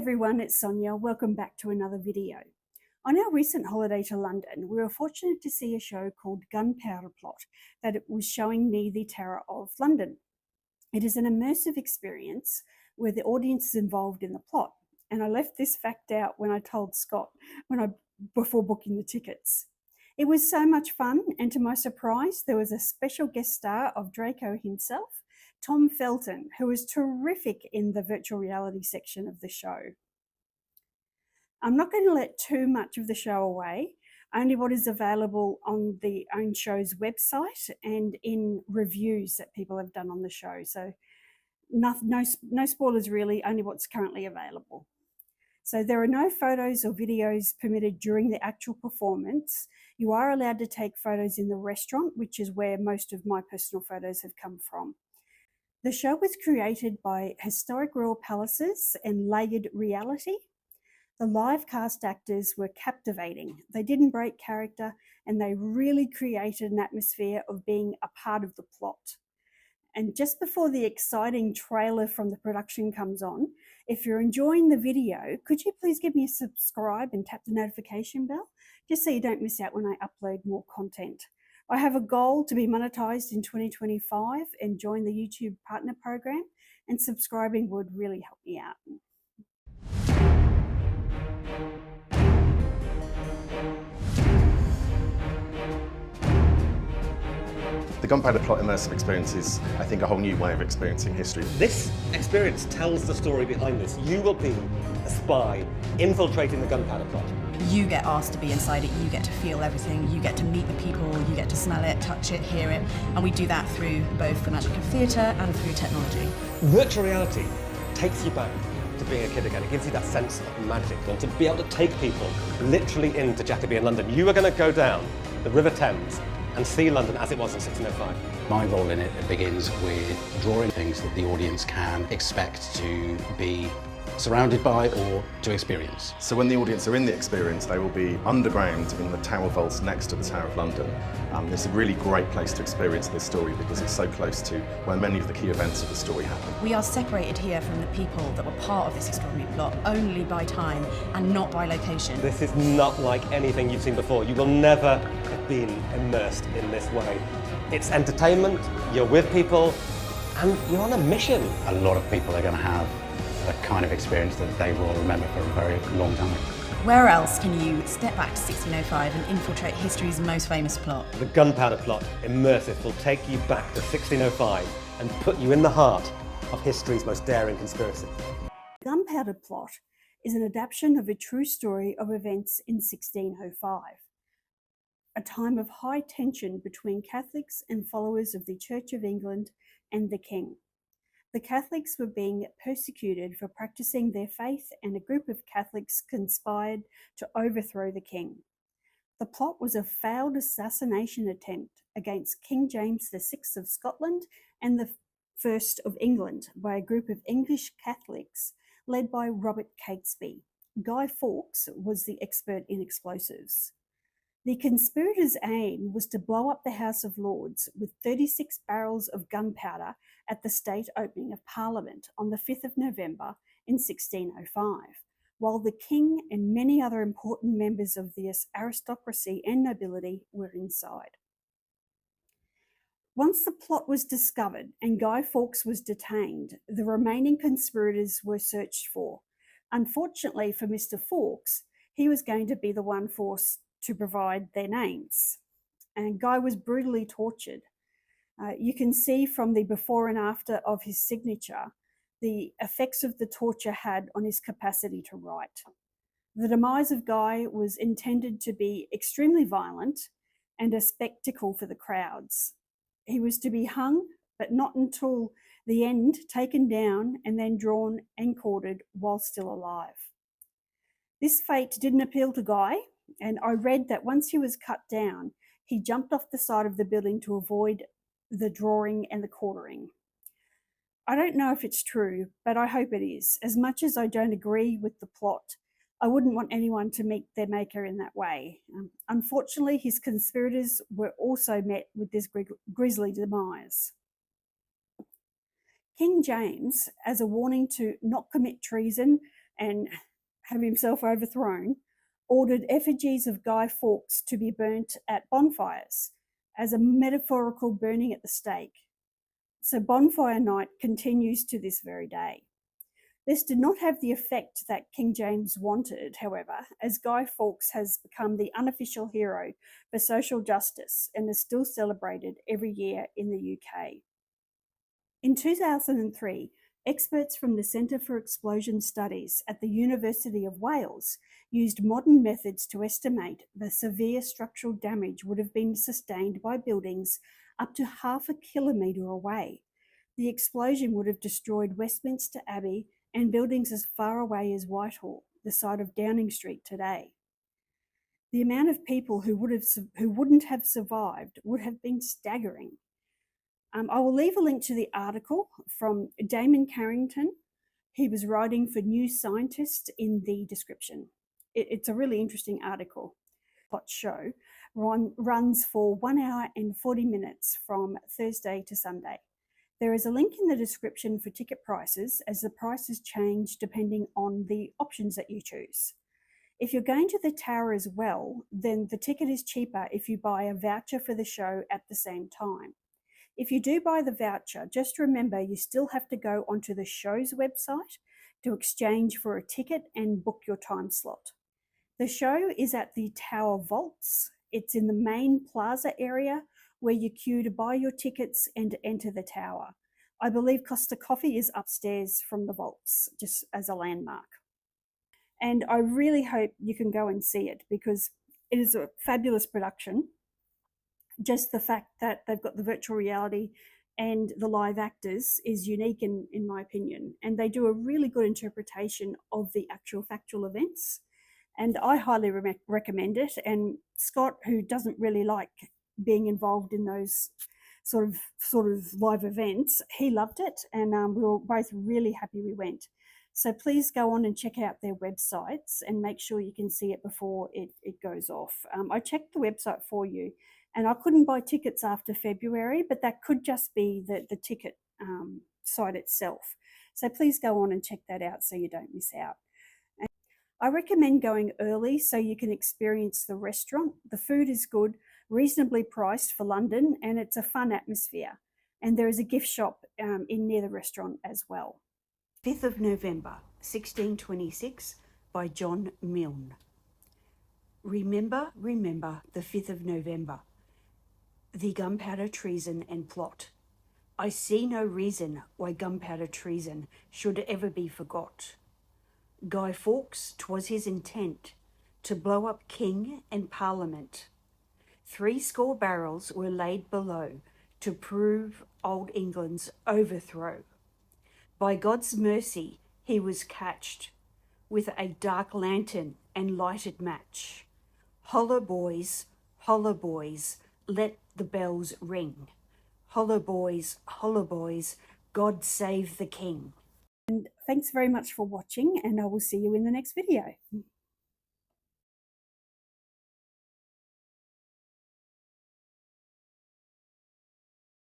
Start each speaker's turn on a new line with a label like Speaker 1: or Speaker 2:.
Speaker 1: everyone, it's Sonia. Welcome back to another video. On our recent holiday to London, we were fortunate to see a show called Gunpowder Plot that it was showing me the terror of London. It is an immersive experience where the audience is involved in the plot, and I left this fact out when I told Scott before booking the tickets. It was so much fun, and to my surprise, there was a special guest star of Draco himself, Tom Felton, who was terrific in the virtual reality section of the show. I'm not going to let too much of the show away, only what is available on the own show's website and in reviews that people have done on the show. So no spoilers really, only what's currently available. So there are no photos or videos permitted during the actual performance. You are allowed to take photos in the restaurant, which is where most of my personal photos have come from. The show was created by Historic Royal Palaces and Layered Reality. The live cast actors were captivating. They didn't break character, and they really created an atmosphere of being a part of the plot. And just before the exciting trailer from the production comes on, if you're enjoying the video, could you please give me a subscribe and tap the notification bell, just so you don't miss out when I upload more content. I have a goal to be monetized in 2025 and join the YouTube partner program, and subscribing would really help me out.
Speaker 2: The Gunpowder Plot immersive experience is, I think, a whole new way of experiencing history.
Speaker 3: This experience tells the story behind this. You will be a spy infiltrating the Gunpowder Plot.
Speaker 4: You get asked to be inside it, you get to feel everything, you get to meet the people, you get to smell it, touch it, hear it, and we do that through both the magic of theatre and through technology.
Speaker 3: Virtual reality takes you back to being a kid again. It gives you that sense of magic, and to be able to take people literally into Jacobi in London. You are going to go down the River Thames and see London as it was in 1605.
Speaker 5: My role in it begins with drawing things that the audience can expect to be surrounded by or to experience.
Speaker 2: So when the audience are in the experience, they will be underground in the Tower vaults next to the Tower of London. It's a really great place to experience this story because it's so close to where many of the key events of the story happen.
Speaker 4: We are separated here from the people that were part of this extraordinary plot only by time and not by location.
Speaker 3: This is not like anything you've seen before. You will never have been immersed in this way. It's entertainment, you're with people, and you're on a mission.
Speaker 5: A lot of people are going to have a kind of experience that they will remember for a very long time.
Speaker 4: Where else can you step back to 1605 and infiltrate history's most famous plot?
Speaker 3: The Gunpowder Plot, immersive, will take you back to 1605 and put you in the heart of history's most daring conspiracy.
Speaker 1: Gunpowder Plot is an adaptation of a true story of events in 1605, a time of high tension between Catholics and followers of the Church of England and the King. The Catholics were being persecuted for practicing their faith, and a group of Catholics conspired to overthrow the king. The plot was a failed assassination attempt against King James VI of Scotland and the First of England by a group of English Catholics led by Robert Catesby. Guy Fawkes was the expert in explosives. The conspirators' aim was to blow up the House of Lords with 36 barrels of gunpowder at the state opening of Parliament on the 5th of November in 1605, while the king and many other important members of the aristocracy and nobility were inside. Once the plot was discovered and Guy Fawkes was detained, the remaining conspirators were searched for. Unfortunately for Mr. Fawkes, he was going to be the one forced to provide their names, and Guy was brutally tortured. You can see from the before and after of his signature the effects of the torture had on his capacity to write. The demise of Guy was intended to be extremely violent and a spectacle for the crowds. He was to be hung, but not until the end, taken down and then drawn and quartered while still alive. This fate didn't appeal to Guy, and I read that once he was cut down, he jumped off the side of the building to avoid the drawing and the quartering. I don't know if it's true, but I hope it is. As much as I don't agree with the plot, I wouldn't want anyone to meet their maker in that way. Unfortunately, his conspirators were also met with this grisly demise. King James, as a warning to not commit treason and have himself overthrown, ordered effigies of Guy Fawkes to be burnt at bonfires as a metaphorical burning at the stake. So bonfire night continues to this very day. This did not have the effect that King James wanted, however, as Guy Fawkes has become the unofficial hero for social justice and is still celebrated every year in the UK. In 2003, experts from the Centre for Explosion Studies at the University of Wales used modern methods to estimate the severe structural damage would have been sustained by buildings up to half a kilometre away. The explosion would have destroyed Westminster Abbey and buildings as far away as Whitehall, the site of Downing Street today. The amount of people who wouldn't have survived would have been staggering. I will leave a link to the article from Damon Carrington. He was writing for New Scientist in the description. It's a really interesting article. Plot show runs for 1 hour and 40 minutes from Thursday to Sunday. There is a link in the description for ticket prices, as the prices change depending on the options that you choose. If you're going to the Tower as well, then the ticket is cheaper if you buy a voucher for the show at the same time. If you do buy the voucher, just remember you still have to go onto the show's website to exchange for a ticket and book your time slot. The show is at the Tower Vaults. It's in the main plaza area where you queue to buy your tickets and enter the tower. I believe Costa Coffee is upstairs from the vaults, just as a landmark. And I really hope you can go and see it because it is a fabulous production. Just the fact that they've got the virtual reality and the live actors is unique in my opinion. And they do a really good interpretation of the actual factual events. And I highly recommend it. And Scott, who doesn't really like being involved in those sort of live events, he loved it. And we were both really happy we went. So please go on and check out their websites and make sure you can see it before it goes off. I checked the website for you. And I couldn't buy tickets after February, but that could just be the ticket site itself. So please go on and check that out so you don't miss out. And I recommend going early so you can experience the restaurant. The food is good, reasonably priced for London, and it's a fun atmosphere. And there is a gift shop in near the restaurant as well. 5th of November, 1626 by John Milton. Remember the 5th of November. The gunpowder treason and plot. I see no reason why gunpowder treason should ever be forgot. Guy Fawkes, 'twas his intent to blow up king and parliament. 70 barrels were laid below to prove old England's overthrow. By God's mercy he was catched with a dark lantern and lighted match. Holla boys, let the bells ring. Holla boys, God save the king. And thanks very much for watching, and I will see you in the next video.